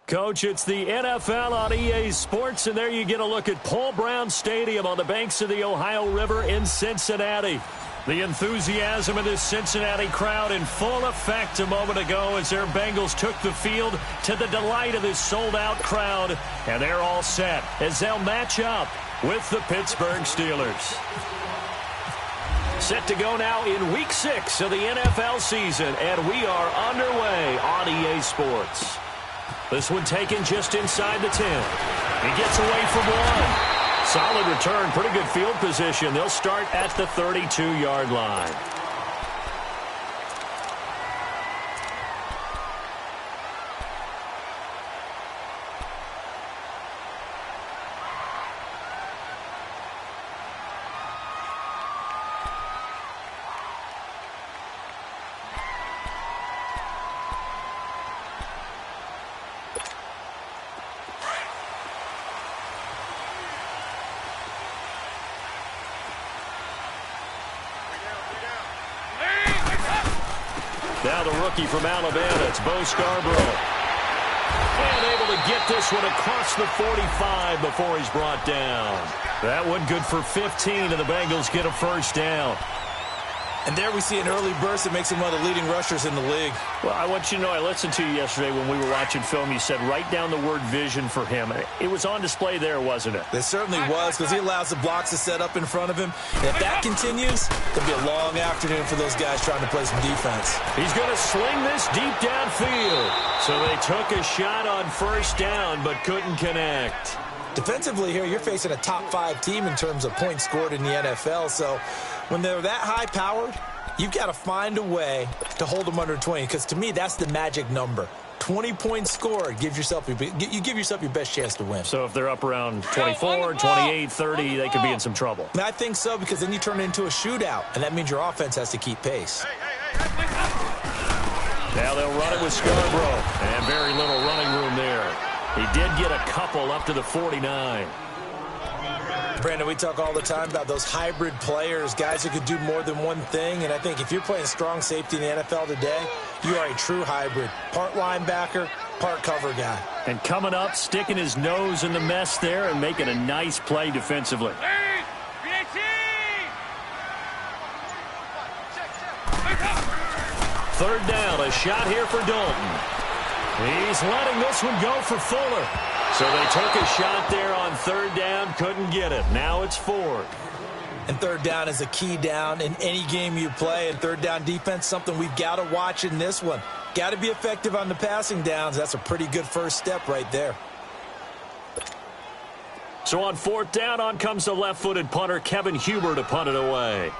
Coach, it's the NFL on EA Sports, and there you get a look at Paul Brown Stadium on the banks of the Ohio River in Cincinnati. The enthusiasm of this Cincinnati crowd in full effect a moment ago as their Bengals took the field to the delight of this sold-out crowd, and they're all set as they'll match up with the Pittsburgh Steelers. Set to go now in Week 6 of the NFL season, and we are underway on EA Sports. This one taken just inside the 10. He gets away from one. Solid return, pretty good field position. They'll start at the 32-yard line. Now the rookie from Alabama, it's Bo Scarborough. And able to get this one across the 45 before he's brought down. That one good for 15, and the Bengals get a first down. And there we see an early burst that makes him one of the leading rushers in the league. Well, I want you to know, I listened to you yesterday when we were watching film. You said write down the word vision for him. It was on display there, wasn't it? It certainly was, because he allows the blocks to set up in front of him. And if that continues, it'll be a long afternoon for those guys trying to play some defense. He's going to sling this deep downfield. So they took a shot on first down, but couldn't connect. Defensively here, you're facing a top-5 team in terms of points scored in the NFL. So when they're that high-powered, you've got to find a way to hold them under 20, because to me, that's the magic number. 20 points scored, you give yourself your best chance to win. So if they're up around 24, 28, 30, they could be in some trouble. I think so, because then you turn it into a shootout, and that means your offense has to keep pace. Now they'll run it with Scarborough, and very little running room there. He did get a couple up to the 49. Brandon, we talk all the time about those hybrid players, guys who could do more than one thing, and I think if you're playing strong safety in the NFL today, you are a true hybrid. Part linebacker, part cover guy. And coming up, sticking his nose in the mess there and making a nice play defensively. Third down, a shot here for Dalton. He's letting this one go for Fuller. So they took a shot there on third down, couldn't get it. Now it's fourth. And third down is a key down in any game you play. And third down defense, something we've got to watch in this one. Got to be effective on the passing downs. That's a pretty good first step right there. So on fourth down, on comes the left-footed punter, Kevin Huber, to punt it away.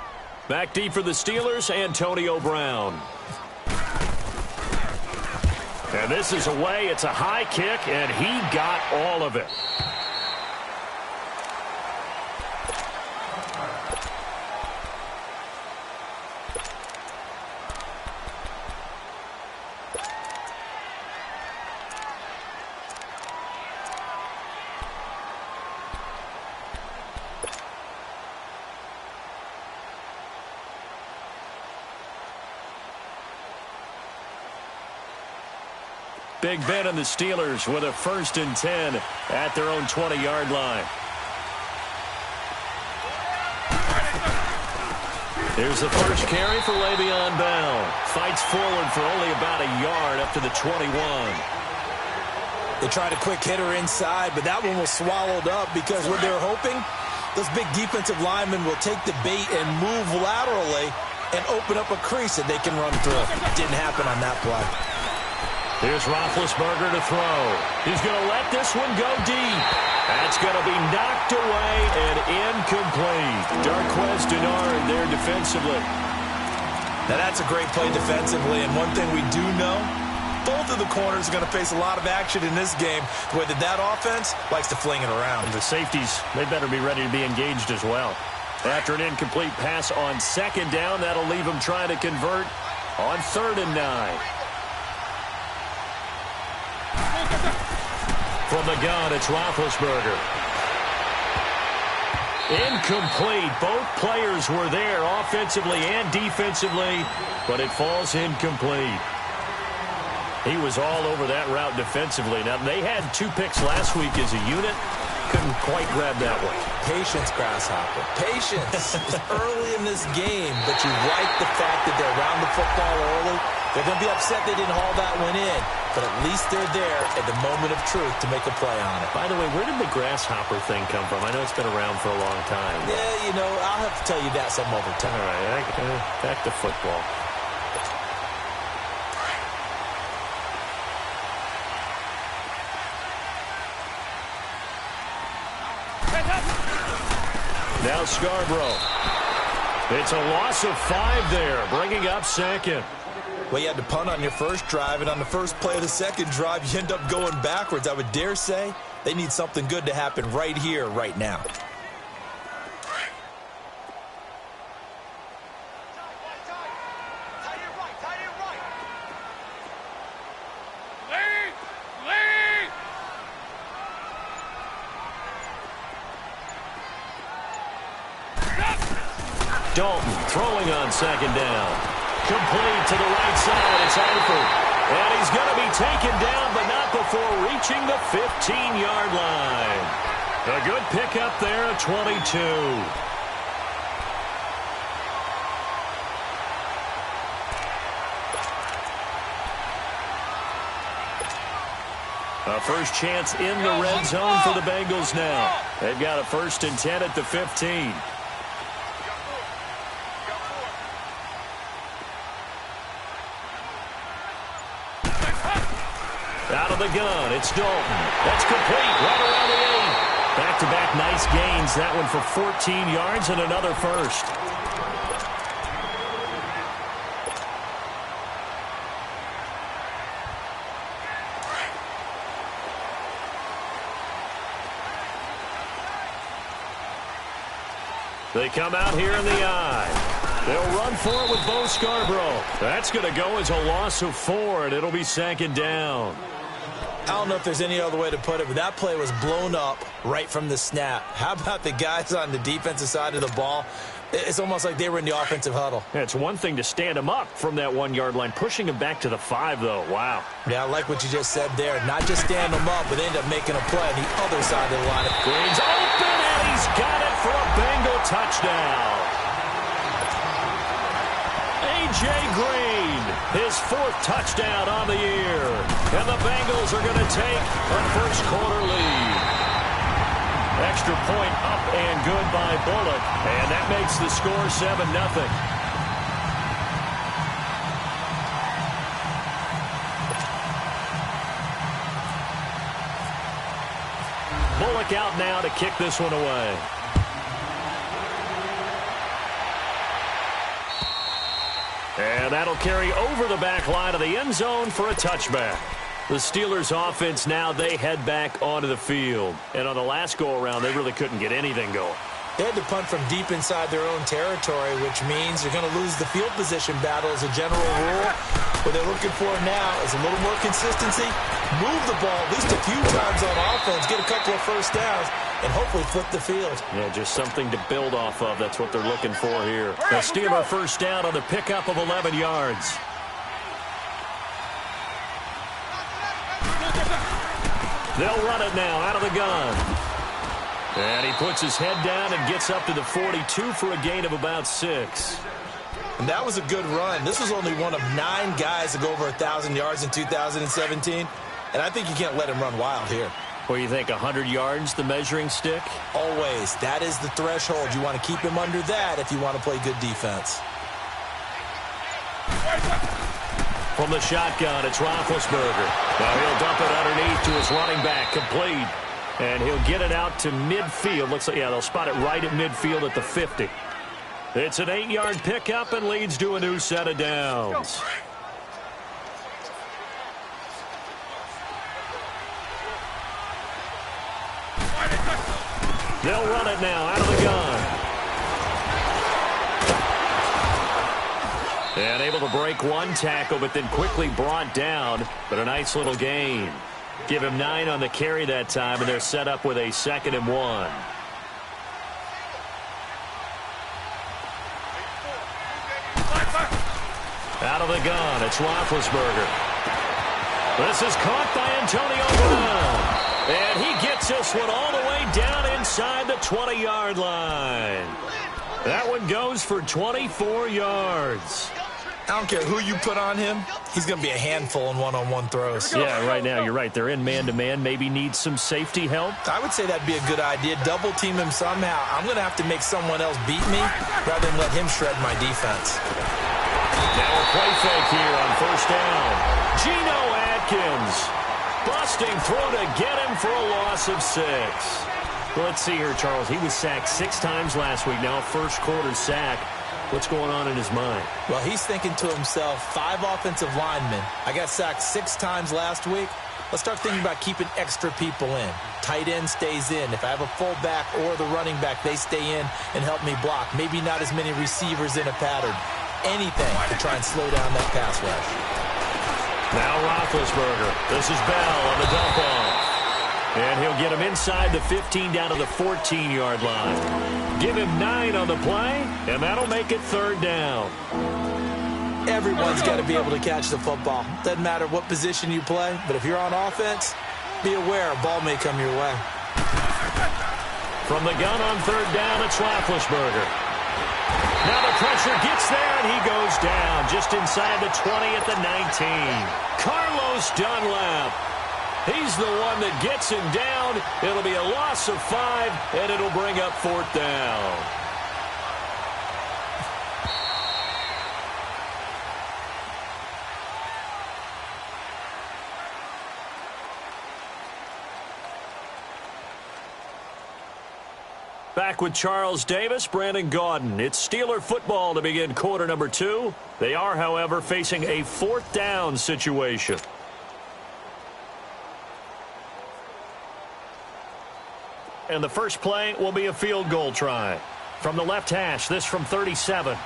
Back deep for the Steelers, Antonio Brown. And this is away. It's a high kick, and he got all of it. Big Ben and the Steelers with a 1st and 10 at their own 20-yard line. Here's the first carry for Le'Veon Bell. Fights forward for only about a yard up to the 21. They tried a quick hitter inside, but that one was swallowed up because what they're hoping, those big defensive linemen will take the bait and move laterally and open up a crease that they can run through. Didn't happen on that play. Here's Roethlisberger to throw. He's going to let this one go deep. That's going to be knocked away and incomplete. Darquez Denard there defensively. Now that's a great play defensively, and one thing we do know, both of the corners are going to face a lot of action in this game, the way that offense likes to fling it around. And the safeties, they better be ready to be engaged as well. After an incomplete pass on second down, that'll leave them trying to convert on 3rd and 9. From the gun, it's Roethlisberger. Incomplete. Both players were there offensively and defensively, but it falls incomplete. He was all over that route defensively. Now, they had 2 picks last week as a unit. Couldn't quite grab that one. Patience, Grasshopper. Patience. It's early in this game, but you like the fact that they're around the football early. They're going to be upset they didn't haul that one in, but at least they're there at the moment of truth to make a play on it. By the way, where did the Grasshopper thing come from? I know it's been around for a long time. Yeah, I'll have to tell you that some other time. All right, back to football. Now Scarborough. It's a loss of 5 there, bringing up second. Well, you had to punt on your first drive, and on the first play of the second drive, you end up going backwards. I would dare say they need something good to happen right here, right now. Dalton throwing on second down. Complete to the right side. It's Eifert. And he's going to be taken down, but not before reaching the 15-yard line. A good pickup there at 22. A first chance in the red zone for the Bengals now. They've got a 1st and 10 at the 15. Out of the gun, it's Dalton. That's complete, right around the 8. Back-to-back nice gains. That one for 14 yards and another first. They come out here in the eye. They'll run for it with Bo Scarborough. That's going to go as a loss of 4, and it'll be 2nd down. I don't know if there's any other way to put it, but that play was blown up right from the snap. How about the guys on the defensive side of the ball? It's almost like they were in the offensive huddle. Yeah, it's one thing to stand him up from that 1-yard line. Pushing him back to the 5, though. Wow. Yeah, I like what you just said there. Not just stand him up, but end up making a play on the other side of the line. Green's open, and he's got it for a Bengal touchdown. A.J. Green, his 4th touchdown on the year. And the Bengals are going to take a first-quarter lead. Extra point up and good by Bullock. And that makes the score 7-0. Bullock out now to kick this one away. And that'll carry over the back line of the end zone for a touchback. The Steelers' offense now, they head back onto the field. And on the last go-around, they really couldn't get anything going. They had to punt from deep inside their own territory, which means they're going to lose the field position battle as a general rule. What they're looking for now is a little more consistency, move the ball at least a few times on offense, get a couple of first downs, and hopefully flip the field. Yeah, just something to build off of. That's what they're looking for here. The Steeler first down on the pickup of 11 yards. They'll run it now out of the gun. And he puts his head down and gets up to the 42 for a gain of about 6. And that was a good run. This was only one of 9 guys to go over 1,000 yards in 2017. And I think you can't let him run wild here. Well, you think 100 yards, the measuring stick? Always. That is the threshold. You want to keep him under that if you want to play good defense. From the shotgun, it's Roethlisberger. Now he'll dump it underneath to his running back, complete. And he'll get it out to midfield. Looks like, yeah, they'll spot it right at midfield at the 50. It's an 8-yard pickup and leads to a new set of downs. They'll run it now out of the gun. And able to break one tackle, but then quickly brought down. But a nice little gain. Give him 9 on the carry that time, and they're set up with a 2nd and 1. Out of the gun, it's Roethlisberger. This is caught by Antonio Brown. And he gets this one all the way down inside the 20-yard line. That one goes for 24 yards. I don't care who you put on him. He's going to be a handful in one-on-one throws. Yeah, right now, you're right. They're in man-to-man. Maybe needs some safety help. I would say that'd be a good idea. Double team him somehow. I'm going to have to make someone else beat me rather than let him shred my defense. Now a play fake here on first down. Geno Atkins busting through to get him for a loss of 6. Let's see here, Charles. He was sacked 6 times last week. Now first quarter sack. What's going on in his mind? Well, he's thinking to himself, 5 offensive linemen. I got sacked 6 times last week. Let's start thinking about keeping extra people in. Tight end stays in. If I have a fullback or the running back, they stay in and help me block. Maybe not as many receivers in a pattern. Anything to try and slow down that pass rush. Now Roethlisberger. This is Bell on the dump off. And he'll get him inside the 15 down to the 14-yard line. Give him 9 on the play, and that'll make it 3rd down. Everyone's got to be able to catch the football. Doesn't matter what position you play, but if you're on offense, be aware a ball may come your way. From the gun on 3rd down, it's Roethlisberger. Now the pressure gets there, and he goes down just inside the 20 at the 19. Carlos Dunlap. He's the one that gets him down. It'll be a loss of 5, and it'll bring up 4th down. Back with Charles Davis, Brandon Gaudin. It's Steeler football to begin quarter number 2. They are, however, facing a 4th down situation. And the first play will be a field goal try. From the left hash, this from 37.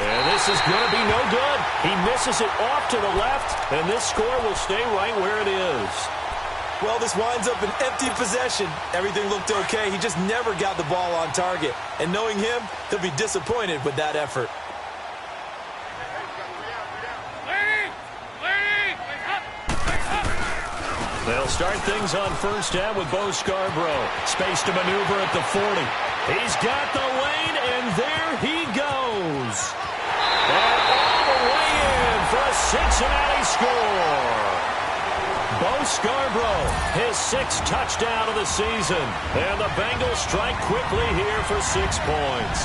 And this is going to be no good. He misses it off to the left, and this score will stay right where it is. Well, this winds up an empty possession. Everything looked okay. He just never got the ball on target. And knowing him, he'll be disappointed with that effort. They'll start things on first down with Bo Scarborough. Space to maneuver at the 40. He's got the lane, and there he goes. And all the way in for a Cincinnati score. Bo Scarborough, his 6th touchdown of the season. And the Bengals strike quickly here for 6 points.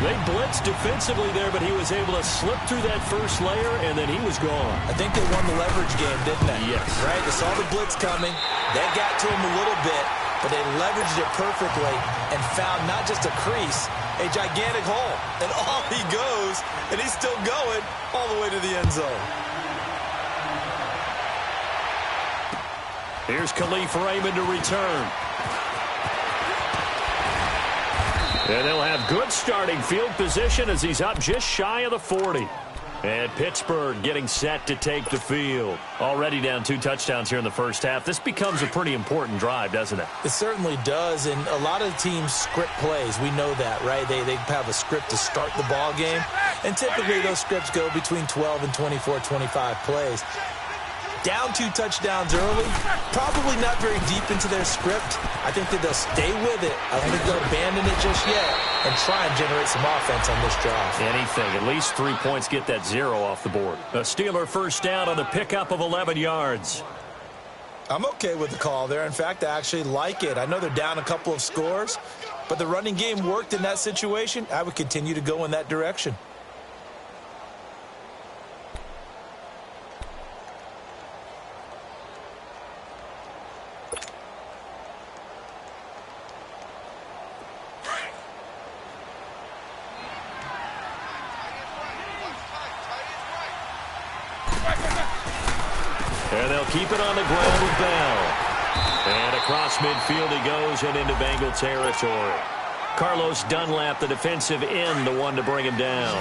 They blitzed defensively there, but he was able to slip through that first layer, and then he was gone. I think they won the leverage game, didn't they? Yes. Right? They saw the blitz coming. That got to him a little bit, but they leveraged it perfectly and found not just a crease, a gigantic hole. And off he goes, and he's still going all the way to the end zone. Here's Khalif Raymond to return. And they'll have good starting field position as he's up just shy of the 40. And Pittsburgh getting set to take the field. Already down 2 touchdowns here in the first half. This becomes a pretty important drive, doesn't it? It certainly does, and a lot of teams script plays. We know that, right? They have a script to start the ball game, and typically those scripts go between 12 and 24, 25 plays. Down 2 touchdowns early, probably not very deep into their script. I think that they'll stay with it. I don't think they'll abandon it just yet and try and generate some offense on this drive. Anything. At least 3 points get that 0 off the board. A Steeler first down on the pickup of 11 yards. I'm okay with the call there. In fact, I actually like it. I know they're down a couple of scores, but the running game worked in that situation. I would continue to go in that direction. And they'll keep it on the ground with Bell. And across midfield he goes and into Bengal territory. Carlos Dunlap, the defensive end, the one to bring him down.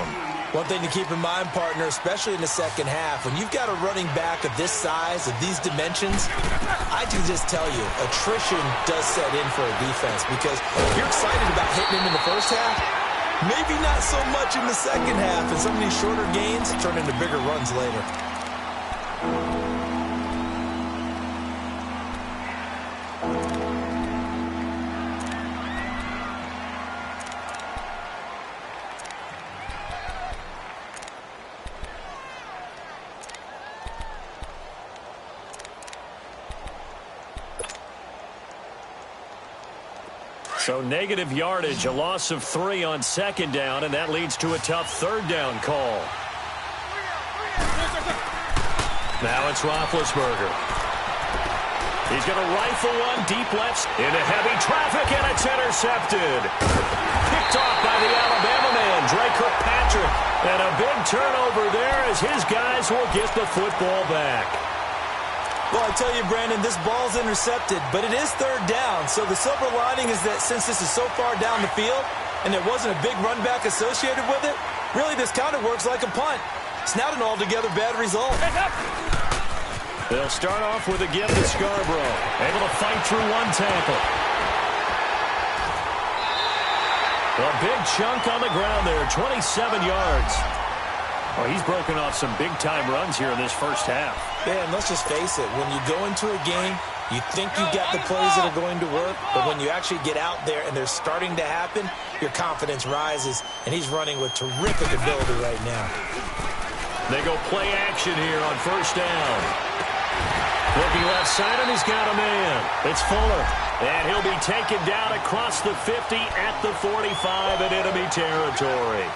One thing to keep in mind, partner, especially in the second half, when you've got a running back of this size, of these dimensions, I can just tell you, attrition does set in for a defense because you're excited about hitting him in the first half, maybe not so much in the second half, and some of these shorter gains turn into bigger runs later. So negative yardage, a loss of 3 on second down, and that leads to a tough third down call. Now it's Roethlisberger. He's going to rifle one deep left into heavy traffic, and it's intercepted. Picked off by the Alabama man, Dre Kirkpatrick. And a big turnover there as his guys will get the football back. Well, I tell you, Brandon, this ball's intercepted, but it is third down. So the silver lining is that since this is so far down the field and there wasn't a big run back associated with it, really this kind of works like a punt. It's not an altogether bad result. They'll start off with a give to Scarborough. Able to fight through one tackle. A big chunk on the ground there, 27 yards. Oh, he's broken off some big-time runs here in this first half. Yeah, and let's just face it. When you go into a game, you think you've got the plays that are going to work, but when you actually get out there and they're starting to happen, your confidence rises, and he's running with terrific ability right now. They go play action here on first down. Looking left side, and he's got a man. It's Fuller. And he'll be taken down across the 50 at the 45 in enemy territory.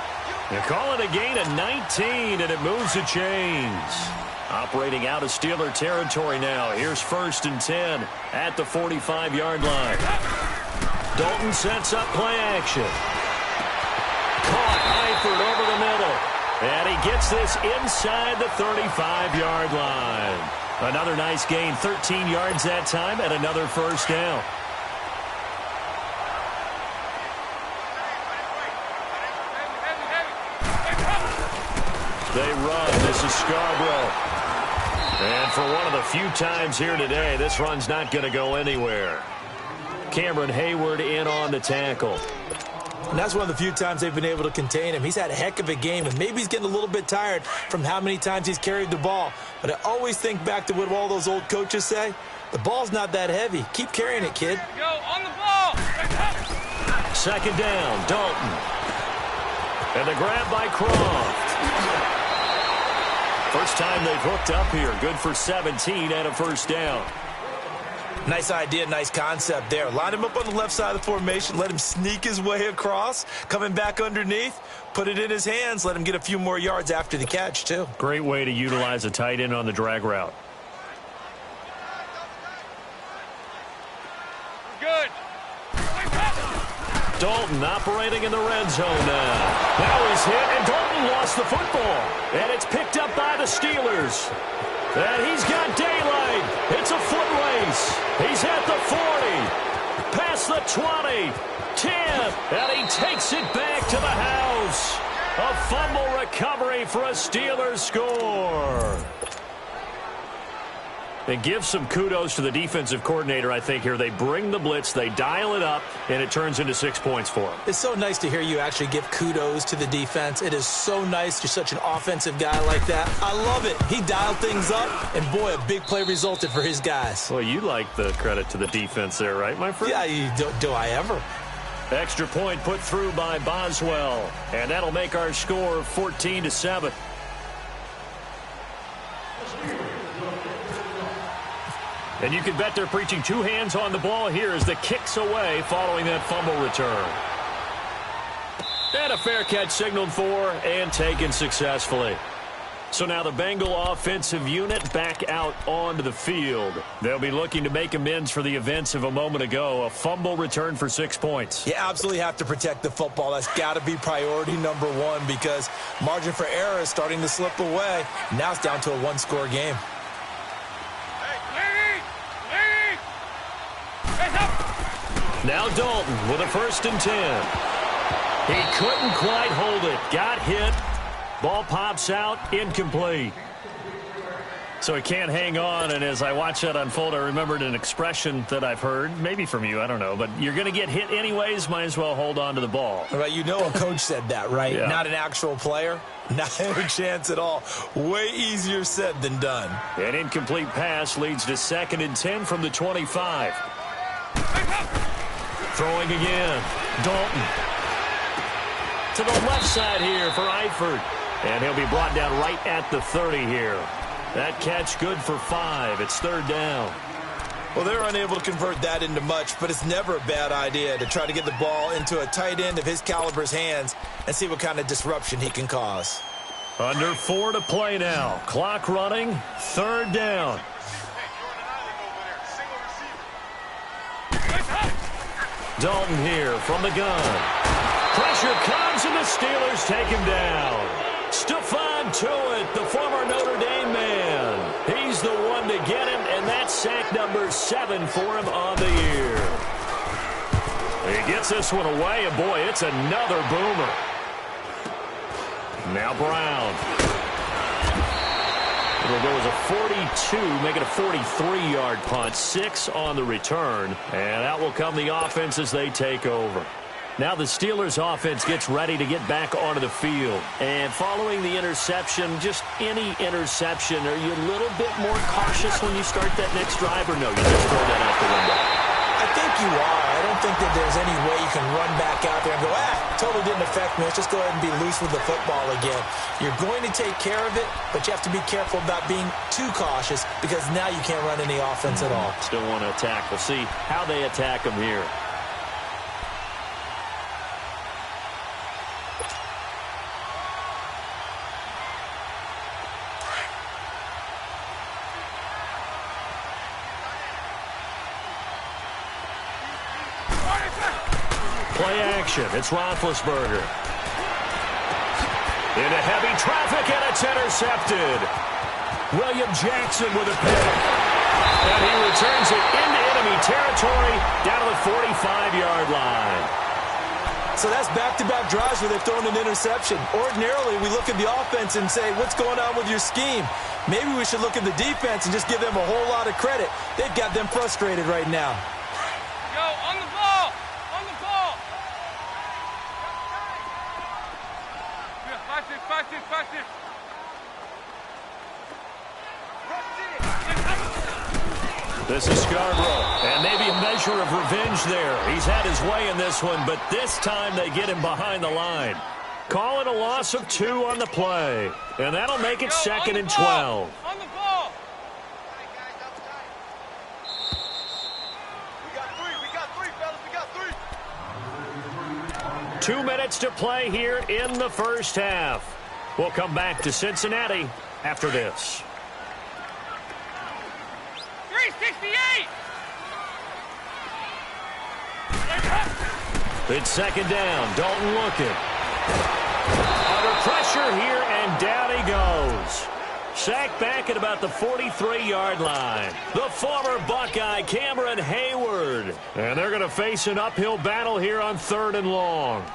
They're calling a gain of 19, and it moves the chains. Operating out of Steeler territory now. Here's 1st and 10 at the 45-yard line. Dalton sets up play action. Caught Eifert over the middle. And he gets this inside the 35-yard line. Another nice gain, 13 yards that time, and another first down. They run. This is Scarborough. And for one of the few times here today, this run's not going to go anywhere. Cameron Hayward in on the tackle. And that's one of the few times they've been able to contain him. He's had a heck of a game, and maybe he's getting a little bit tired from how many times he's carried the ball. But I always think back to what all those old coaches say. The ball's not that heavy. Keep carrying it, kid. Go on the ball. Second down, Dalton. And the grab by Croft. First time they've hooked up here. Good for 17 and a first down. Nice idea, nice concept there. Line him up on the left side of the formation. Let him sneak his way across. Coming back underneath. Put it in his hands. Let him get a few more yards after the catch, too. Great way to utilize a tight end on the drag route. Good. Dalton operating in the red zone now. Now he's hit, and Dalton lost the football. And it's picked up by the Steelers. And he's got daylight. It's a foot race. He's at the 40. Past the 20. 10. And he takes it back to the house. A fumble recovery for a Steelers score. And give some kudos to the defensive coordinator, I think, here. They bring the blitz, they dial it up, and it turns into 6 points for them. It's so nice to hear you actually give kudos to the defense. It is so nice. You're such an offensive guy like that. I love it. He dialed things up, and boy, a big play resulted for his guys. Well, you like the credit to the defense there, right, my friend? Yeah, do I ever? Extra point put through by Boswell, and that'll make our score 14-7. And you can bet they're preaching two hands on the ball here as the kick's away following that fumble return. And a fair catch signaled for and taken successfully. So now the Bengal offensive unit back out onto the field. They'll be looking to make amends for the events of a moment ago. A fumble return for 6 points. You absolutely have to protect the football. That's got to be priority number one because margin for error is starting to slip away. Now it's down to a one-score game. Now Dalton with a 1st and 10. He couldn't quite hold it. Got hit. Ball pops out, incomplete. So he can't hang on, and as I watch that unfold, I remembered an expression that I've heard, maybe from you, I don't know, but you're going to get hit anyways, might as well hold on to the ball. Right, you know a coach said that, right? Yeah. Not an actual player. Not a chance at all. Way easier said than done. An incomplete pass leads to 2nd and 10 from the 25. Throwing again. Dalton. To the left side here for Eifert. And he'll be brought down right at the 30 here. That catch good for 5. It's 3rd down. Well, they're unable to convert that into much, but it's never a bad idea to try to get the ball into a tight end of his caliber's hands and see what kind of disruption he can cause. Under 4 to play now. Clock running. 3rd down. Dalton here from the gun. Pressure comes, and the Steelers take him down. Stephon Tuitt, the former Notre Dame man. He's the one to get him, and that's sack number 7 for him on the year. He gets this one away, and boy, it's another boomer. Now Brown. It'll go as a 42, make it a 43-yard punt. 6 on the return, and out will come the offense as they take over. Now the Steelers offense gets ready to get back onto the field. And following the interception, just any interception, are you a little bit more cautious when you start that next drive, or no, you just throw that out the window? I think you are. I don't think that there's any way you can run back out there and go, totally didn't affect me. Let's just go ahead and be loose with the football again. You're going to take care of it, but you have to be careful about being too cautious because now you can't run any offense at all. Still want to attack. We'll see how they attack them here. Play action. It's Roethlisberger. Into heavy traffic, and it's intercepted. William Jackson with a pick. And he returns it into enemy territory down to the 45-yard line. So that's back-to-back drives where they've thrown an interception. Ordinarily, we look at the offense and say, what's going on with your scheme? Maybe we should look at the defense and just give them a whole lot of credit. They've got them frustrated right now. Go, on the ball! On the ball! Watch it. This is Scarborough, and maybe a measure of revenge there. He's had his way in this one, but this time they get him behind the line. Call it a loss of 2 on the play, and that'll make it 2nd and 12. On the ball! We got three, fellas. We got 3. 2 minutes to play here in the first half. We'll come back to Cincinnati after this. 368! It's 2nd down. Dalton looking. Under pressure here, and down he goes. Sacked back at about the 43-yard line. The former Buckeye, Cameron Hayward. And they're going to face an uphill battle here on 3rd and long.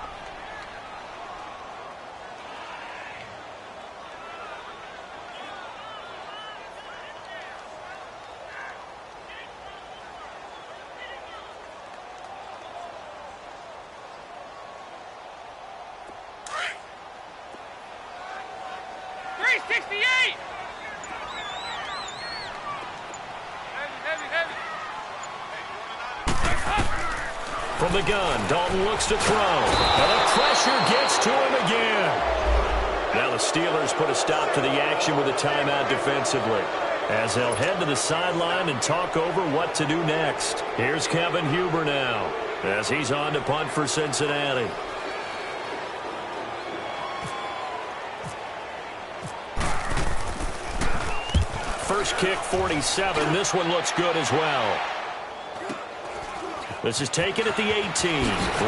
From the gun, Dalton looks to throw. And the pressure gets to him again. Now the Steelers put a stop to the action with a timeout defensively, as they'll head to the sideline and talk over what to do next. Here's Kevin Huber now, as he's on to punt for Cincinnati. First kick, 47. This one looks good as well. This is taken at the 18.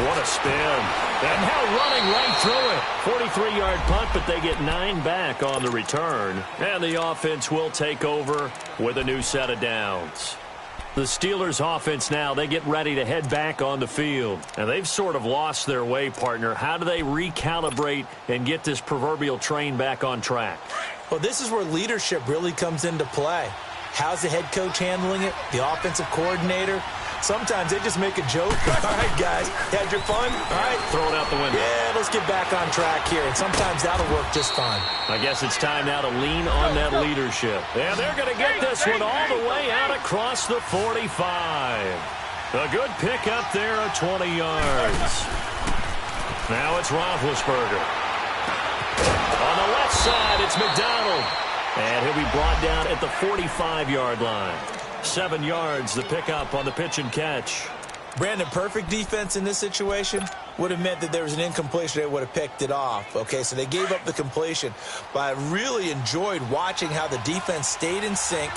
What a spin. And now running right through it. 43-yard punt, but they get 9 back on the return. And the offense will take over with a new set of downs. The Steelers offense now, they get ready to head back on the field. And they've sort of lost their way, partner. How do they recalibrate and get this proverbial train back on track? Well, this is where leadership really comes into play. How's the head coach handling it? The offensive coordinator? Sometimes they just make a joke. All right, guys, had your fun? All right. Throw it out the window. Yeah, let's get back on track here. And sometimes that'll work just fine. I guess it's time now to lean on that leadership. And they're going to get this one all the way out across the 45. A good pick up there at 20 yards. Now it's Roethlisberger. On the left side, it's McDonald. And he'll be brought down at the 45-yard line. 7 yards, the pickup on the pitch and catch. Brandon, perfect defense in this situation would have meant that there was an incompletion. They would have picked it off. Okay, so they gave up the completion. But I really enjoyed watching how the defense stayed in sync,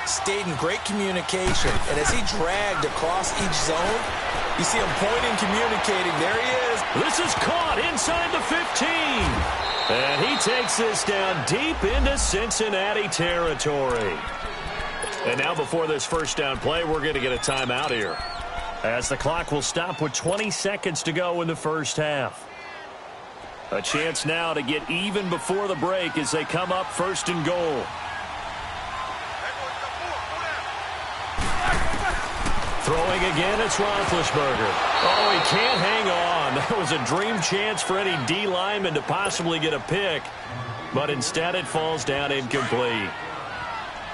stayed in great communication. And as he dragged across each zone, you see him pointing, communicating. There he is. This is caught inside the 15. And he takes this down deep into Cincinnati territory. And now before this first down play, we're going to get a timeout here, as the clock will stop with 20 seconds to go in the first half. A chance now to get even before the break as they come up first and goal. Throwing again, it's Roethlisberger. Oh, he can't hang on. That was a dream chance for any D lineman to possibly get a pick, but instead it falls down incomplete.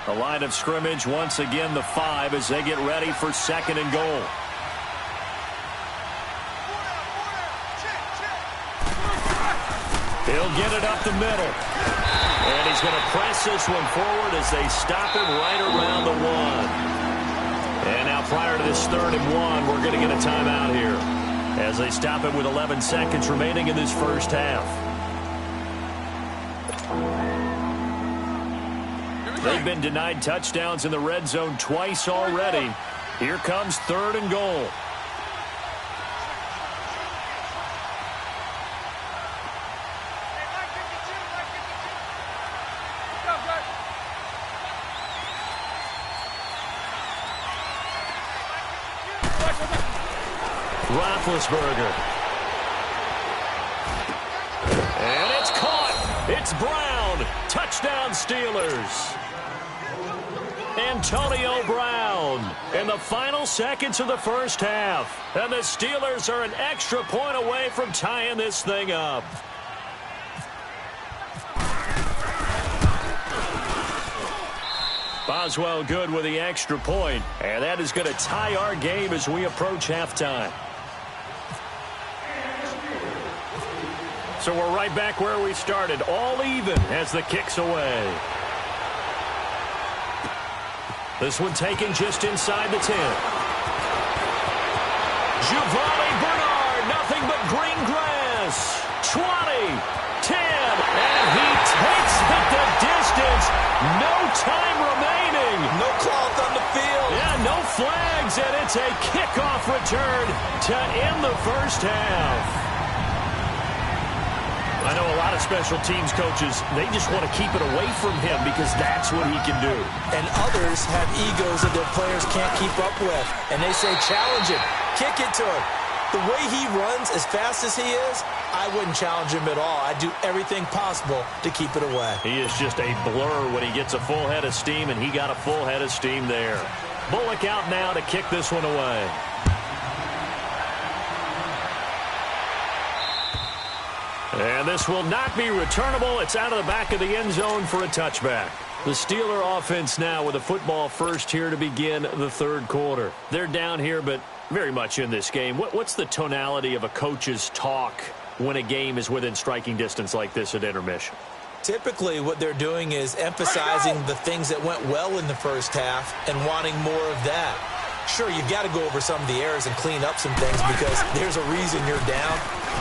The line of scrimmage, once again, the 5 as they get ready for second and goal. He'll get it up the middle. And he's going to press this one forward as they stop him right around the 1. And now prior to this 3rd and 1, we're going to get a timeout here, as they stop it with 11 seconds remaining in this first half. They've been denied touchdowns in the red zone twice already. Here comes 3rd and goal. Roethlisberger. And it's caught. It's Brown. Touchdown Steelers. Antonio Brown in the final seconds of the first half. And the Steelers are an extra point away from tying this thing up. Boswell good with the extra point. And that is going to tie our game as we approach halftime. So we're right back where we started. All even as the kick's away. This one taken just inside the 10. Giovanni Bernard, nothing but green grass. 20, 10, and he takes it the distance. No time remaining. No cloth on the field. Yeah, no flags, and it's a kickoff return to end the first half. I know a lot of special teams coaches, they just want to keep it away from him because that's what he can do. And others have egos that their players can't keep up with. And they say, challenge him, kick it to him. The way he runs as fast as he is, I wouldn't challenge him at all. I'd do everything possible to keep it away. He is just a blur when he gets a full head of steam, and he got a full head of steam there. Bullock out now to kick this one away. And this will not be returnable. It's out of the back of the end zone for a touchback. The Steeler offense now with a football first here to begin the third quarter. They're down here, but very much in this game. What's the tonality of a coach's talk when a game is within striking distance like this at intermission? Typically, what they're doing is emphasizing the things that went well in the first half and wanting more of that. Sure, you've got to go over some of the errors and clean up some things because there's a reason you're down.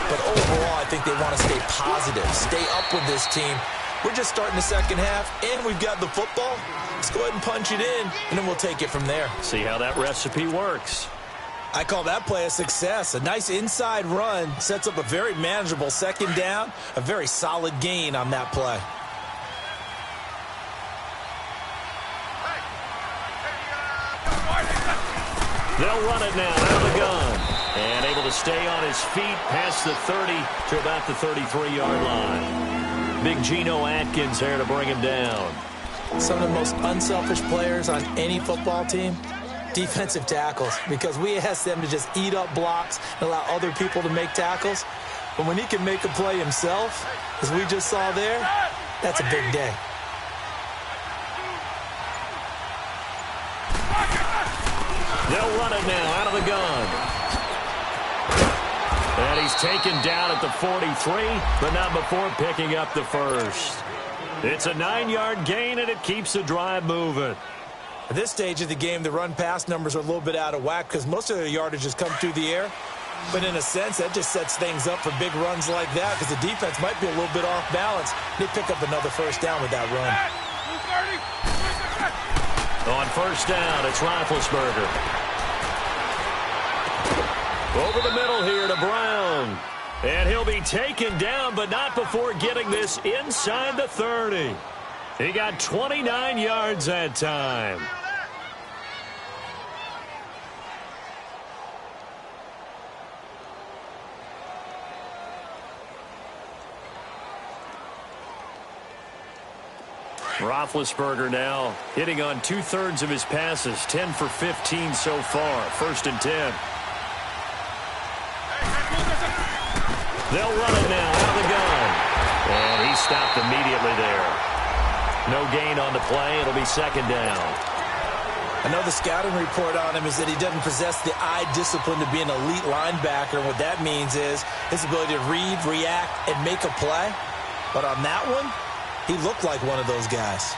But overall, I think they want to stay positive, stay up with this team. We're just starting the second half, and we've got the football. Let's go ahead and punch it in, and then we'll take it from there. See how that recipe works. I call that play a success. A nice inside run sets up a very manageable second down, a very solid gain on that play. They'll run it now out of the gun. And able to stay on his feet past the 30 to about the 33-yard line. Big Geno Atkins there to bring him down. Some of the most unselfish players on any football team, defensive tackles, because we ask them to just eat up blocks and allow other people to make tackles. But when he can make a play himself, as we just saw there, that's a big day. They'll run it now out of the gun. And he's taken down at the 43, but not before picking up the first. It's a 9-yard gain, and it keeps the drive moving. At this stage of the game, the run-pass numbers are a little bit out of whack because most of the yardage has come through the air. But in a sense, that just sets things up for big runs like that because the defense might be a little bit off balance. They pick up another first down with that run. On first down, it's Roethlisberger. Over the middle here to Brown. And he'll be taken down, but not before getting this inside the 30. He got 29 yards that time. Roethlisberger now hitting on 2/3 of his passes, 10 for 15 so far. First and 10. They'll run it now out of the gun. And he stopped immediately there. No gain on the play. It'll be second down. I know the scouting report on him is that he doesn't possess the eye discipline to be an elite linebacker. And what that means is his ability to read, react, and make a play. But on that one, he looked like one of those guys.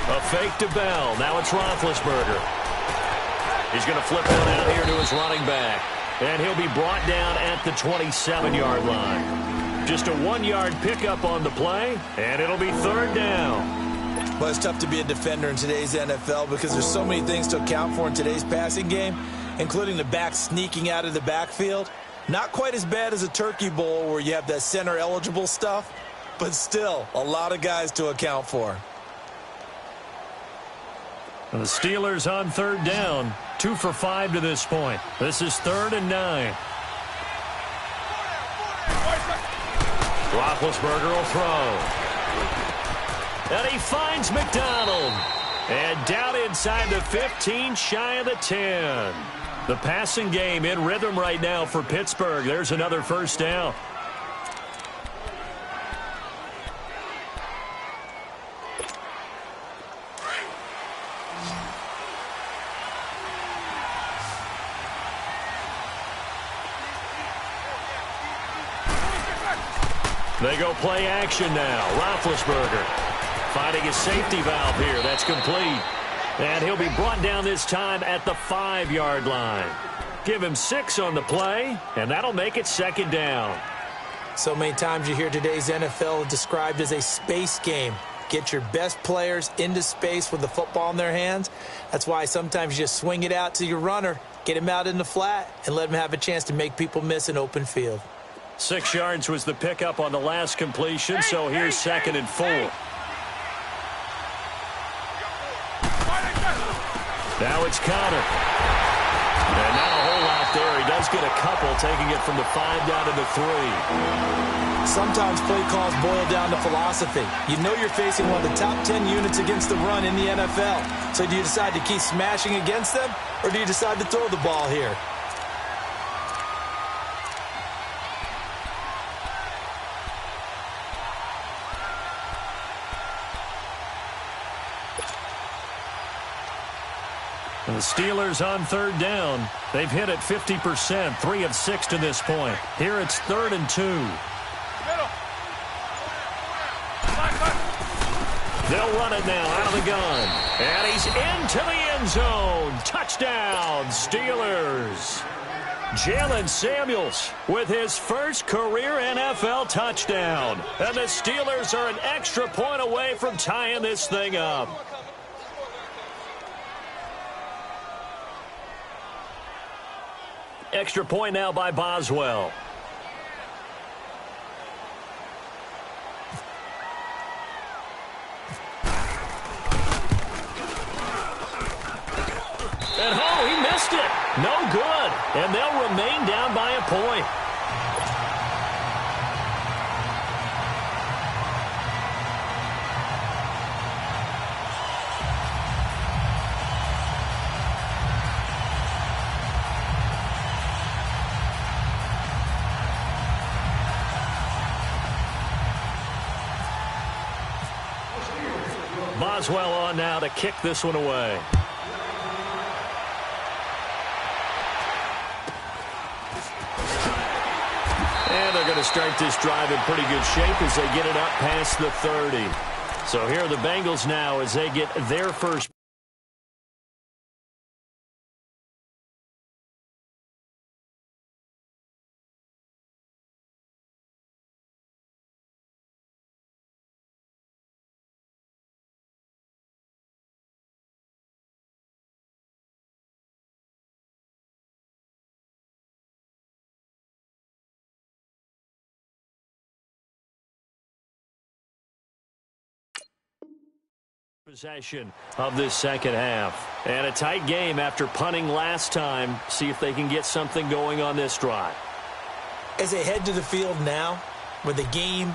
A fake to Bell. Now it's Roethlisberger. He's going to flip one out here to his running back. And he'll be brought down at the 27-yard line. Just a 1-yard pickup on the play, and it'll be third down. Well, it's tough to be a defender in today's NFL because there's so many things to account for in today's passing game, including the back sneaking out of the backfield. Not quite as bad as a turkey bowl where you have that center-eligible stuff, but still a lot of guys to account for. The Steelers on third down, 2 for 5 to this point. This is 3rd and 9. Roethlisberger will throw. And he finds McDonald. And down inside the 15, shy of the 10. The passing game in rhythm right now for Pittsburgh. There's another first down. They go play action now. Roethlisberger finding a safety valve here. That's complete. And he'll be brought down this time at the 5-yard line. Give him 6 on the play, and that'll make it second down. So many times you hear today's NFL described as a space game. Get your best players into space with the football in their hands. That's why sometimes you just swing it out to your runner, get him out in the flat, and let him have a chance to make people miss an open field. 6 yards was the pickup on the last completion, so here's 2nd and 4. Now it's Connor. And not a whole lot there. He does get a couple, taking it from the 5 down to the 3. Sometimes play calls boil down to philosophy. You know you're facing one of the top 10 units against the run in the NFL. So do you decide to keep smashing against them, or do you decide to throw the ball here? The Steelers on third down. They've hit it 50%, 3 of 6 to this point. Here it's 3rd and 2. They'll run it now out of the gun. And he's into the end zone. Touchdown, Steelers. Jalen Samuels with his first career NFL touchdown. And the Steelers are an extra point away from tying this thing up. Extra point now by Boswell. And he missed it. No good. And they'll remain down by a point. Boswell on now to kick this one away. And they're going to start this drive in pretty good shape as they get it up past the 30. So here are the Bengals now as they get their first. Possession of this second half. And a tight game after punting last time. See if they can get something going on this drive. As they head to the field now, with the game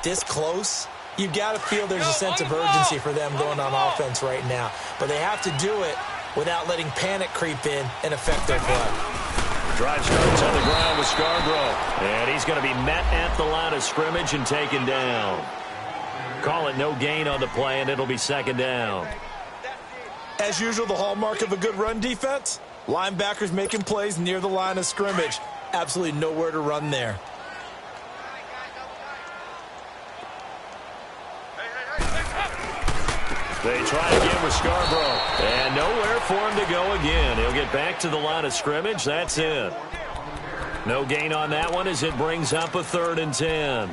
this close, you've got to feel there's a sense of urgency for them going on offense right now. But they have to do it without letting panic creep in and affect their play. Drive starts on the ground with Scarborough. And he's going to be met at the line of scrimmage and taken down. Call it no gain on the play, and it'll be second down. As usual, the hallmark of a good run defense, linebackers making plays near the line of scrimmage. Absolutely nowhere to run there. They try again with Scarborough, and nowhere for him to go again. He'll get back to the line of scrimmage. That's it. No gain on that one as it brings up a 3rd and 10.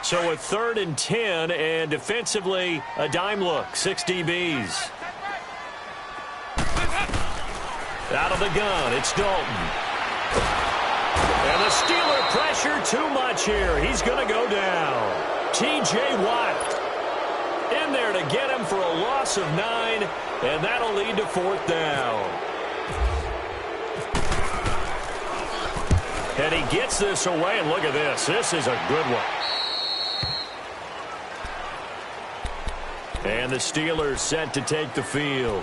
So a 3rd and 10, and defensively, a dime look, 6 DBs. Out of the gun, it's Dalton. And the Steeler pressure too much here. He's going to go down. T.J. Watt in there to get him for a loss of 9, and that'll lead to 4th down. And he gets this away, and look at this. This is a good one. And the Steelers set to take the field.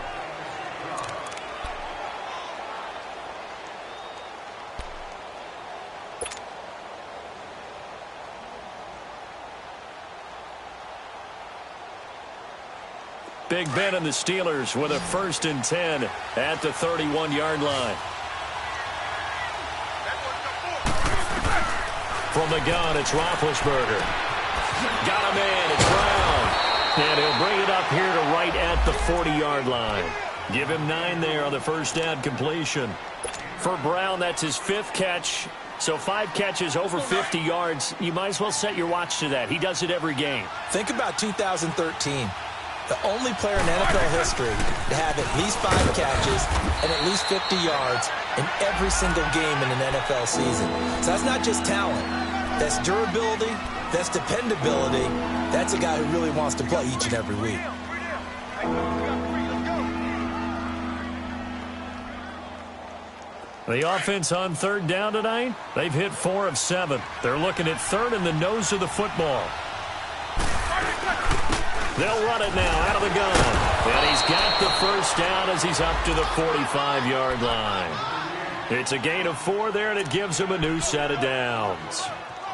Big Ben and the Steelers with a 1st and 10 at the 31-yard line. From the gun, it's Roethlisberger. Got him in, it's Brown. And he'll bring it up here to right at the 40-yard line. Give him 9 there on the first down completion. For Brown, that's his 5th catch. So 5 catches over 50 yards. You might as well set your watch to that. He does it every game. Think about 2013. The only player in NFL history to have at least 5 catches and at least 50 yards in every single game in an NFL season. So that's not just talent. That's durability. That's dependability. That's a guy who really wants to play each and every week. The offense on 3rd down tonight, they've hit 4 of 7. They're looking at 3rd in the nose of the football. They'll run it now out of the gun. And he's got the first down as he's up to the 45-yard line. It's a gain of 4 there, and it gives him a new set of downs.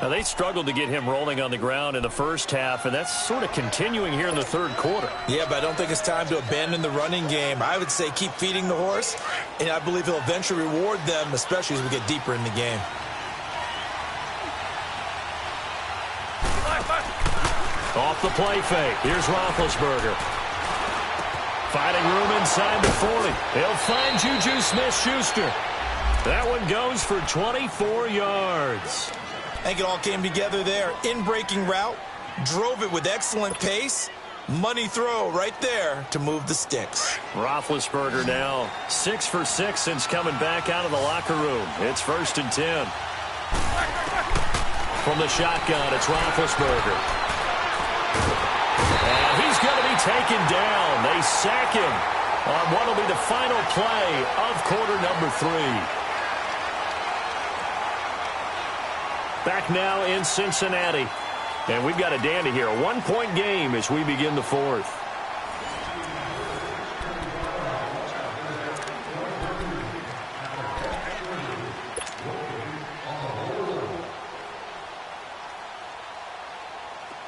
Now, they struggled to get him rolling on the ground in the first half, and that's sort of continuing here in the 3rd quarter. Yeah, but I don't think it's time to abandon the running game. I would say keep feeding the horse, and I believe he'll eventually reward them, especially as we get deeper in the game. Off the play fake. Here's Roethlisberger. Finding room inside the 40. He'll find Juju Smith-Schuster. That one goes for 24 yards. I think it all came together there. In-breaking route, drove it with excellent pace, Money throw right there to move the sticks. Roethlisberger now 6 for 6 since coming back out of the locker room. It's 1st and 10. From the shotgun, it's Roethlisberger. And he's going to be taken down. They sack him on what will be the final play of quarter number 3. Back now in Cincinnati. And we've got a dandy here. A 1-point game as we begin the 4th.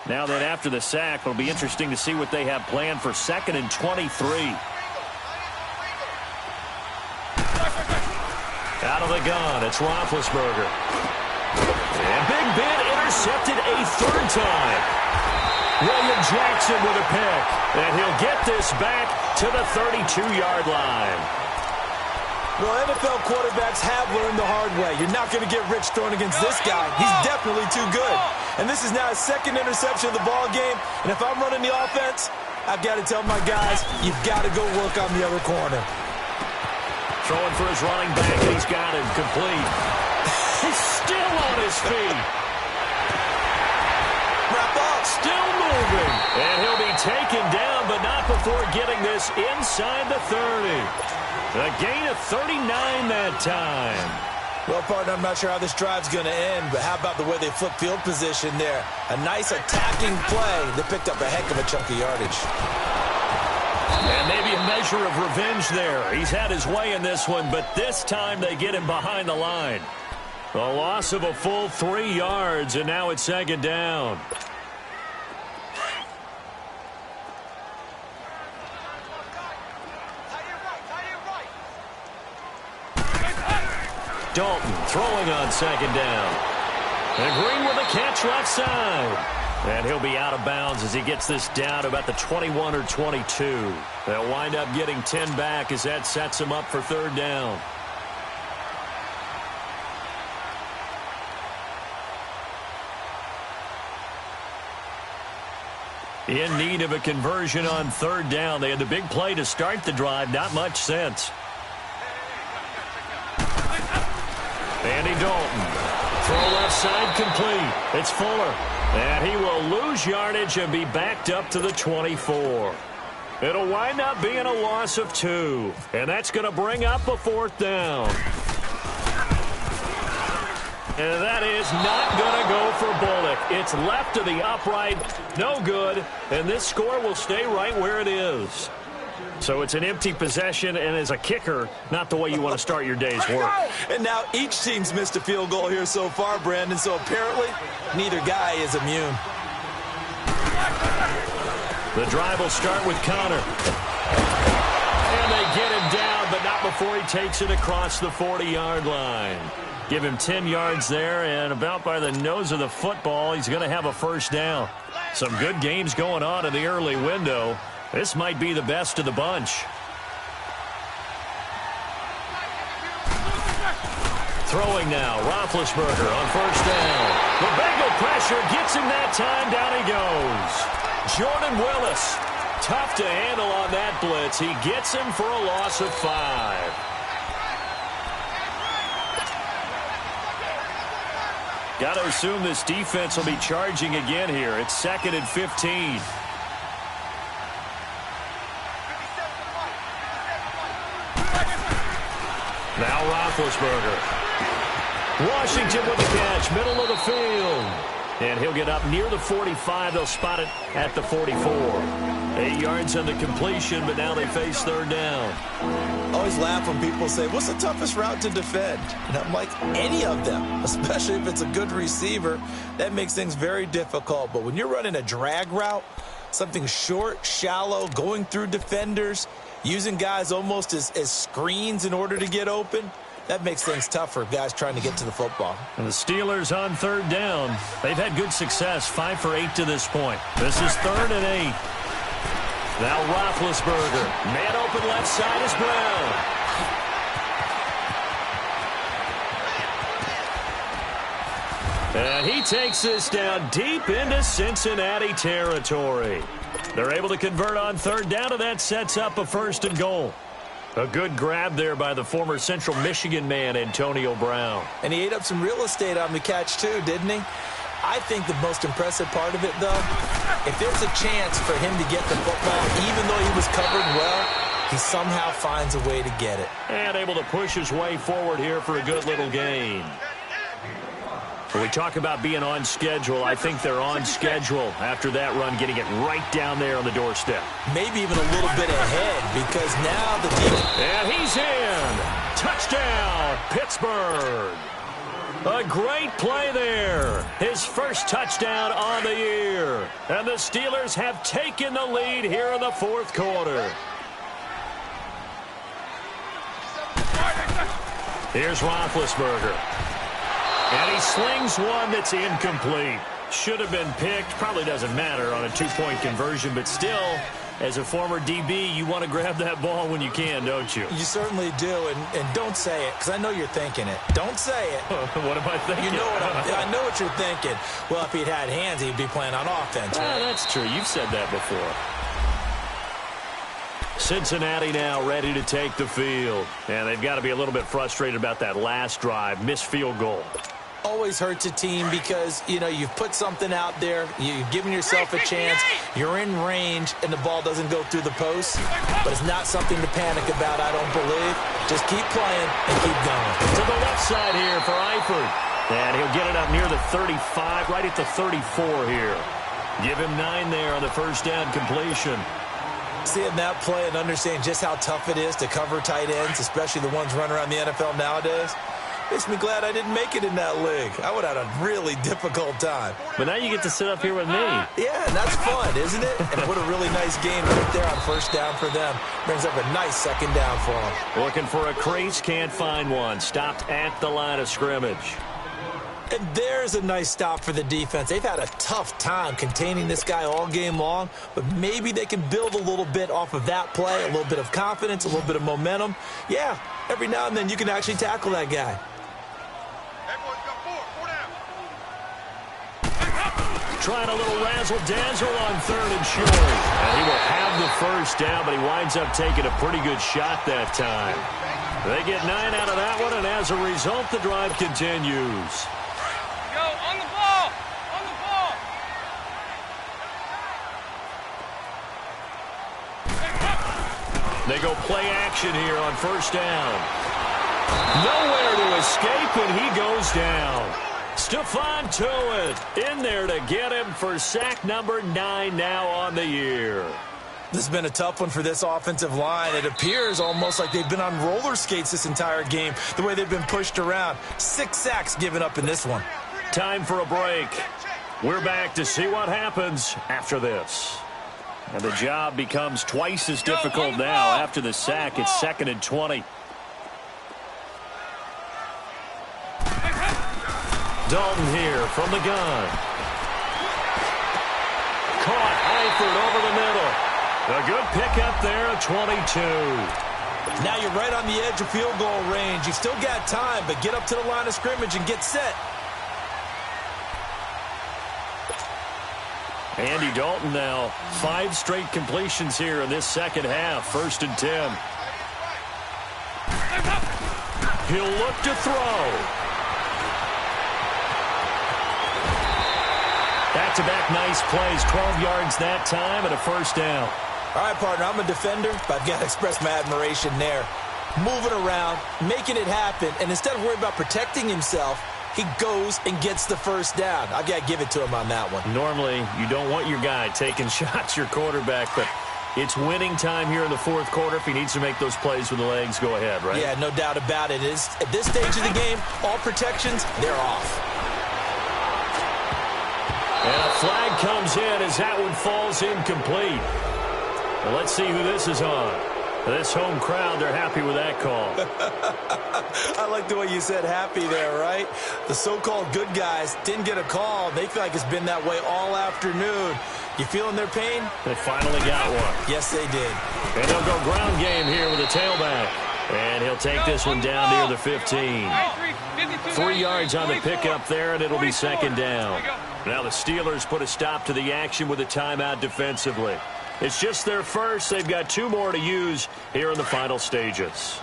Now that after the sack, it'll be interesting to see what they have planned for 2nd and 23. Out of the gun, it's Roethlisberger. And Big Ben intercepted a 3rd time. William Jackson with a pick. And he'll get this back to the 32-yard line. Well, NFL quarterbacks have learned the hard way. You're not going to get rich throwing against this guy. He's definitely too good. And this is now his 2nd interception of the ball game. And if I'm running the offense, I've got to tell my guys, you've got to go work on the other corner. Throwing for his running back, and he's got him complete. He's still on his feet. Wrap up. Still moving. And he'll be taken down, but not before getting this inside the 30. A gain of 39 that time. Well, partner, I'm not sure how this drive's going to end, but how about the way they flip field position there? A nice attacking play that picked up a heck of a chunk of yardage. And maybe a measure of revenge there. He's had his way in this one, but this time they get him behind the line. A loss of a full 3 yards, and now it's 2nd down. Dalton throwing on 2nd down. And Green with a catch left side. And he'll be out of bounds as he gets this down to about the 21 or 22. They'll wind up getting 10 back as that sets him up for 3rd down. In need of a conversion on 3rd down. They had the big play to start the drive. Not much sense. Andy Dalton. Throw left side complete. It's Fuller. And he will lose yardage and be backed up to the 24. It'll wind up being a loss of 2. And that's going to bring up a 4th down. And that is not going to go for Bullock. It's left to the upright. No good. And this score will stay right where it is. So it's an empty possession, and as a kicker, not the way you want to start your day's work. And now each team's missed a field goal here so far, Brandon, so apparently neither guy is immune. The drive will start with Connor. And they get him down, but not before he takes it across the 40-yard line. Give him 10 yards there, and about by the nose of the football, he's going to have a 1st down. Some good games going on in the early window. This might be the best of the bunch. Throwing now, Roethlisberger on 1st down. The Bengal pressure gets him that time. Down he goes. Jordan Willis, tough to handle on that blitz. He gets him for a loss of 5. Got to assume this defense will be charging again here. It's 2nd and 15. Now Roethlisberger. Washington with the catch, middle of the field. And he'll get up near the 45. They'll spot it at the 44. 8 yards on the completion, but now they face 3rd down. I always laugh when people say, what's the toughest route to defend? And I'm like, any of them, especially if it's a good receiver. That makes things very difficult. But when you're running a drag route, something short, shallow, going through defenders, using guys almost as screens in order to get open, that makes things tough for guys trying to get to the football. And the Steelers on 3rd down. They've had good success, 5 for 8 to this point. This is 3rd and 8. Now Roethlisberger. Man open left side is Brown. And he takes this down deep into Cincinnati territory. They're able to convert on third down, and that sets up a 1st and goal. A good grab there by the former Central Michigan man, Antonio Brown. And he ate up some real estate on the catch, too, didn't he? I think the most impressive part of it, though, if there's a chance for him to get the football, even though he was covered well, he somehow finds a way to get it. And able to push his way forward here for a good little gain. When we talk about being on schedule, I think they're on schedule after that run, getting it right down there on the doorstep. Maybe even a little bit ahead, because now the defense... And he's in. Touchdown, Pittsburgh. A great play there. His first touchdown on the year. And the Steelers have taken the lead here in the 4th quarter. Here's Roethlisberger. And he slings one that's incomplete. Should have been picked. Probably doesn't matter on a 2-point conversion, but still, as a former DB, you want to grab that ball when you can, don't you? You certainly do, and don't say it, because I know you're thinking it. Don't say it. What am I thinking? You know I know what you're thinking. Well, if he'd had hands, he'd be playing on offense, right? That's true. You've said that before. Cincinnati now ready to take the field. And they've got to be a little bit frustrated about that last drive. Missed field goal. Always hurts a team because, you know, you've put something out there, you've given yourself a chance, you're in range, and the ball doesn't go through the post. But it's not something to panic about, I don't believe. Just keep playing and keep going. To the left side here for Eifert. And he'll get it up near the 35, right at the 34 here. Give him 9 there on the first down completion. Seeing that play and understanding just how tough it is to cover tight ends, especially the ones running around the NFL nowadays, makes me glad I didn't make it in that league. I would have had a really difficult time. But now you get to sit up here with me. Yeah, and that's fun, isn't it? And what a really nice game right there on first down for them. Brings up a nice second down for them. Looking for a crease, can't find one. Stopped at the line of scrimmage. And there's a nice stop for the defense. They've had a tough time containing this guy all game long, but maybe they can build a little bit off of that play, a little bit of confidence, a little bit of momentum. Yeah, every now and then you can actually tackle that guy. Trying a little razzle-dazzle on 3rd and short. And he will have the first down, but he winds up taking a pretty good shot that time. They get 9 out of that one, and as a result, the drive continues. Go, on the ball! On the ball! They go play action here on first down. Nowhere to escape, and he goes down. Stephon Tuitt in there to get him for sack number 9 now on the year. This has been a tough one for this offensive line. It appears almost like they've been on roller skates this entire game, the way they've been pushed around. 6 sacks given up in this one. Time for a break. We're back to see what happens after this. And the job becomes twice as difficult now after the sack. It's 2nd and 20. Dalton here from the gun. Caught Eifert over the middle. A good pickup there at 22. Now you're right on the edge of field goal range. You've still got time, but get up to the line of scrimmage and get set. Andy Dalton now 5 straight completions here in this second half. 1st and 10. He'll look to throw. Back-to-back nice plays. 12 yards that time and a first down. All right, partner, I'm a defender, but I've got to express my admiration there. Moving around, making it happen, and instead of worrying about protecting himself, he goes and gets the first down. I've got to give it to him on that one. Normally, you don't want your guy taking shots, your quarterback, but it's winning time here in the 4th quarter. If he needs to make those plays with the legs, go ahead, right? Yeah, no doubt about it. At this stage of the game, all protections, they're off. And a flag comes in as that one falls incomplete. Well, let's see who this is on. This home crowd, they're happy with that call. I like the way you said happy there, right? The so-called good guys didn't get a call. They feel like it's been that way all afternoon. You feeling their pain? They finally got one. Yes, they did. And they'll go ground game here with a tailback. And he'll take this one down near the 15. 3 yards on the pickup there, and it'll be 2nd down. Now the Steelers put a stop to the action with a timeout defensively. It's just their first. They've got 2 more to use here in the final stages.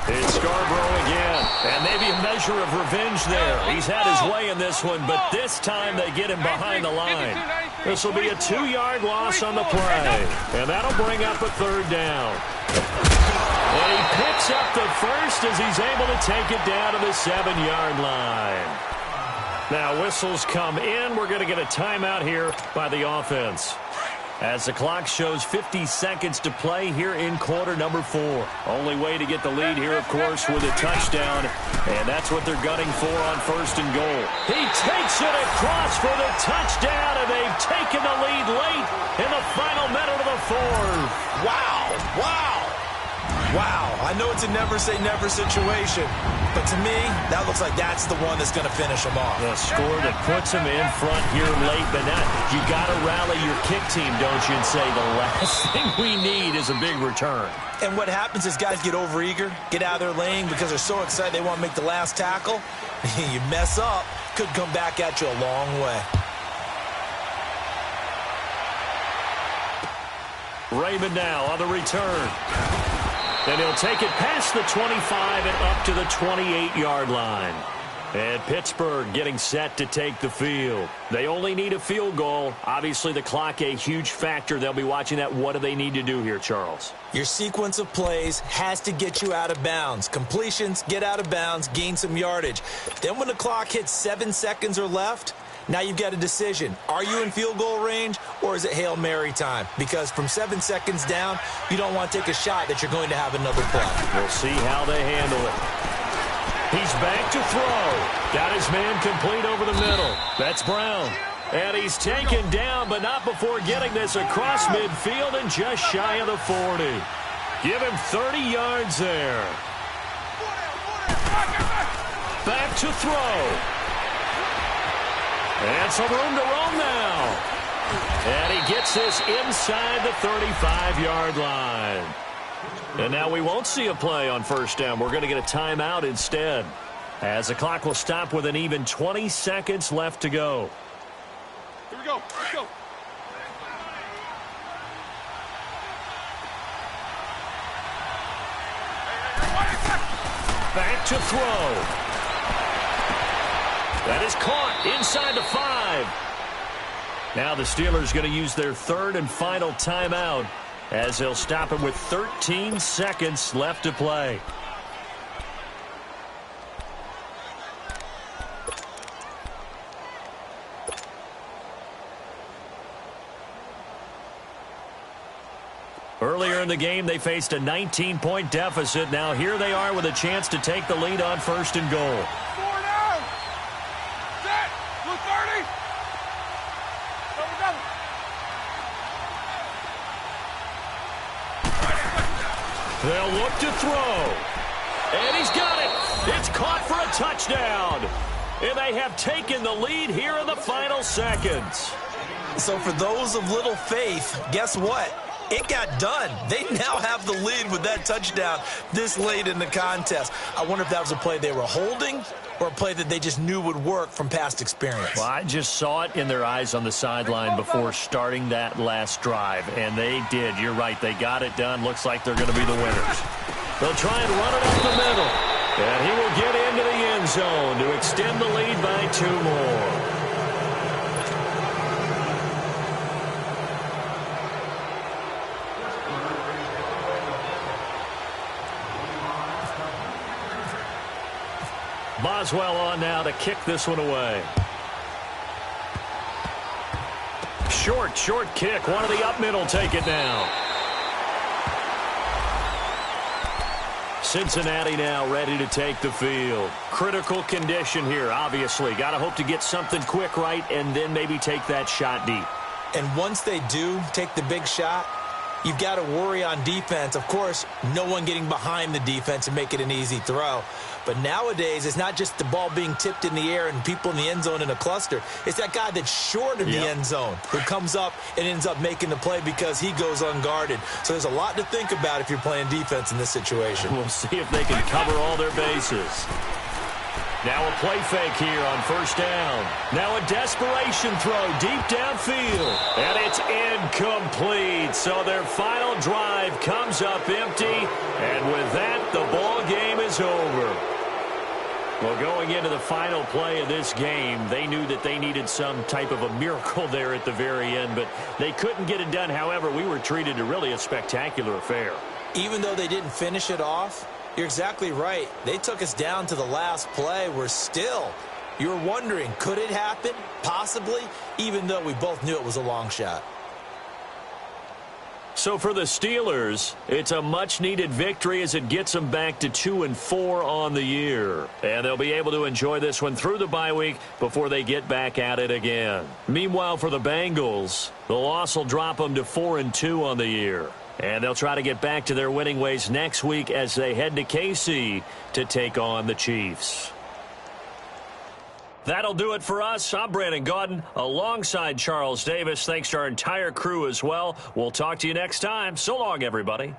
It's Scarborough again, and maybe a measure of revenge there. He's had his way in this one, but this time they get him behind the line. This will be a 2-yard loss on the play, and that'll bring up a 3rd down. And he picks up the first as he's able to take it down to the 7-yard line. Now whistles come in. We're going to get a timeout here by the offense, as the clock shows 50 seconds to play here in quarter number 4. Only way to get the lead here, of course, with a touchdown, and that's what they're gunning for on 1st and goal. He takes it across for the touchdown, and they've taken the lead late in the final minute of the 4th. Wow, wow. Wow, I know it's a never-say-never situation, but to me, that looks like that's the one that's going to finish them off. The score that puts them in front here late, but now you got to rally your kick team, don't you, and say the last thing we need is a big return. And what happens is guys get overeager, get out of their lane because they're so excited they want to make the last tackle. You mess up, could come back at you a long way. Raymond now on the return. Then he'll take it past the 25 and up to the 28-yard line. And Pittsburgh getting set to take the field. They only need a field goal. Obviously, the clock a huge factor. They'll be watching that. What do they need to do here, Charles? Your sequence of plays has to get you out of bounds. Completions, get out of bounds, gain some yardage. Then when the clock hits 7 seconds or left, now you've got a decision. Are you in field goal range, or is it Hail Mary time? Because from 7 seconds down, you don't want to take a shot that you're going to have another play. We'll see how they handle it. He's back to throw. Got his man complete over the middle. That's Brown. And he's taken down, but not before getting this across midfield and just shy of the 40. Give him 30 yards there. Back to throw. And some room to roam now. And he gets this inside the 35-yard line. And now we won't see a play on 1st down. We're going to get a timeout instead, as the clock will stop with an even 20 seconds left to go. Here we go. Let's go. Back to throw. That is caught inside the 5. Now the Steelers going to use their 3rd and final timeout, as they'll stop him with 13 seconds left to play. Earlier in the game, they faced a 19-point deficit. Now here they are with a chance to take the lead on 1st and goal. 4 down. Set. Blue 30. Double. They'll look to throw. And he's got it. It's caught for a touchdown. And they have taken the lead here in the final seconds. So for those of little faith, guess what? It got done. They now have the lead with that touchdown this late in the contest. I wonder if that was a play they were holding or a play that they just knew would work from past experience. Well, I just saw it in their eyes on the sideline before starting that last drive, and they did. You're right. They got it done. Looks like they're going to be the winners. They'll try and run it up the middle, and he will get into the end zone to extend the lead by 2 more. Boswell on now to kick this one away. Short kick. One of the up middle take it down. Cincinnati now ready to take the field. Critical condition here, obviously. Got to hope to get something quick right and then maybe take that shot deep. And once they do take the big shot, you've got to worry on defense. Of course, no one getting behind the defense and make it an easy throw. But nowadays, it's not just the ball being tipped in the air and people in the end zone in a cluster. It's that guy that's short of the end zone who comes up and ends up making the play because he goes unguarded. So there's a lot to think about if you're playing defense in this situation. We'll see if they can cover all their bases. Now a play fake here on first down. Now a desperation throw deep downfield. And it's incomplete. So their final drive comes up empty. And with that, the ball game is over. Well, going into the final play of this game, they knew that they needed some type of a miracle there at the very end, but they couldn't get it done. However, we were treated to really a spectacular affair. Even though they didn't finish it off, you're exactly right. They took us down to the last play. You're wondering, could it happen? Possibly, even though we both knew it was a long shot. So for the Steelers, it's a much-needed victory as it gets them back to 2-4 on the year. And they'll be able to enjoy this one through the bye week before they get back at it again. Meanwhile, for the Bengals, the loss will drop them to 4-2 on the year. And they'll try to get back to their winning ways next week as they head to KC to take on the Chiefs. That'll do it for us. I'm Brandon Gaudin alongside Charles Davis. Thanks to our entire crew as well. We'll talk to you next time. So long, everybody.